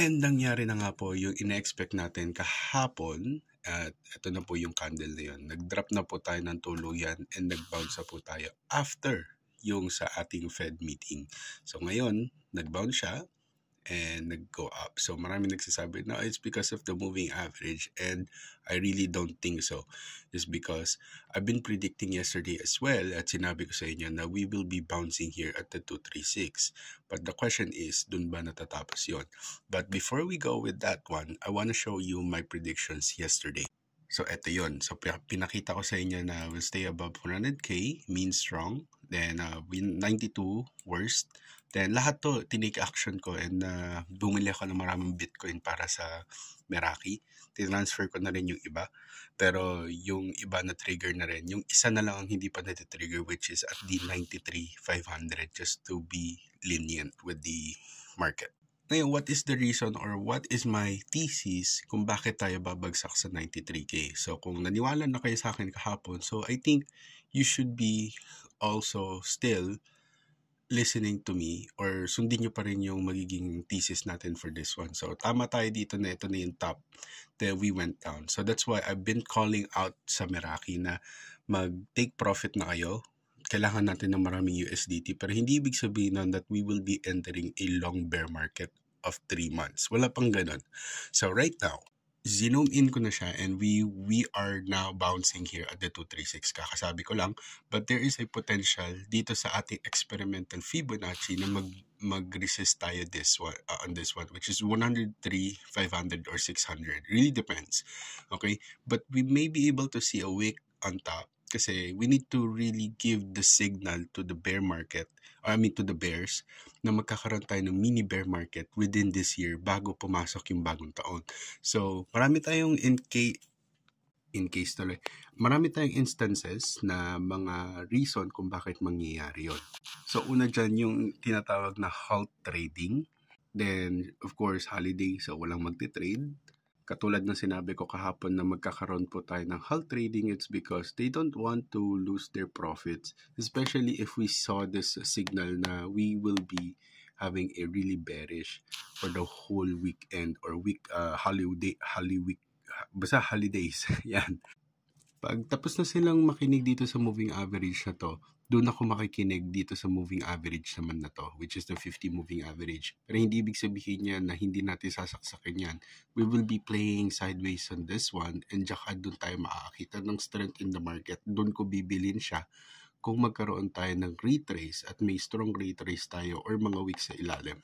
And nangyari na nga po yung ina-expect natin kahapon at ito na po yung candle na yun. Nag-drop na po tayo ng tuluyan and nag-bounce na po tayo after yung sa ating Fed meeting. So ngayon, nag-bounce siya and nag-go up. So marami nagsasabi, no, it's because of the moving average, and I really don't think so. It's because I've been predicting yesterday as well at sinabi ko sa inyo na we will be bouncing here at the 236. But the question is, dun ba natatapos yon? But before we go with that one, I want to show you my predictions yesterday. So eto yon. So pinakita ko sa inyo na we'll stay above 400k, mean strong, then 92 worst. Then lahat to tinake action ko, and bumili ako ng maraming Bitcoin para sa Meraki. Tinransfer ko na rin yung iba. Pero yung iba na trigger na rin. Yung isa na lang ang hindi pa na-trigger, which is at the 93,500, just to be lenient with the market. Ngayon, what is the reason or what is my thesis kung bakit tayo babagsak sa 93k? So kung naniwala na kayo sa akin kahapon, so I think you should be also still listening to me, or sundin nyo pa rin yung magiging thesis natin for this one. So tama tayo dito na ito na yung top, then we went down. So that's why I've been calling out sa Meraki na mag-take profit na kayo. Kailangan natin ng maraming USDT, pero hindi ibig sabihin nun that we will be entering a long bear market of 3 months. Wala pang ganun. So right now, zoom in ko na siya, and we are now bouncing here at the 236. Kakasabi ko lang, but there is a potential dito sa ating experimental Fibonacci na mag-resist tayo on this one, which is 103, 500 or 600. Really depends. Okay? But we may be able to see a wick on top kasi we need to really give the signal to the bear market, to the bears, na magkakaroon tayo ng mini bear market within this year bago pumasok yung bagong taon. So, marami tayong marami tayong instances na mga reason kung bakit mangyayari yon. So, una dyan yung tinatawag na halt trading. Then, of course, holiday, so walang magti-trade. Katulad ng sinabi ko kahapon na magkakaroon po tayo ng halt trading, it's because they don't want to lose their profits, especially if we saw this signal na we will be having a really bearish for the whole weekend or holidays. Yan. Pag tapos na silang makinig dito sa moving average na to, doon ako makikinig dito sa moving average naman na to, which is the 50 moving average. Pero hindi ibig sabihin niya na hindi natin sasaksakin yan. We will be playing sideways on this one, and tsaka doon tayo makakita ng strength in the market. Doon ko bibilin siya kung magkaroon tayo ng retrace at may strong retrace tayo or mga weeks sa ilalim.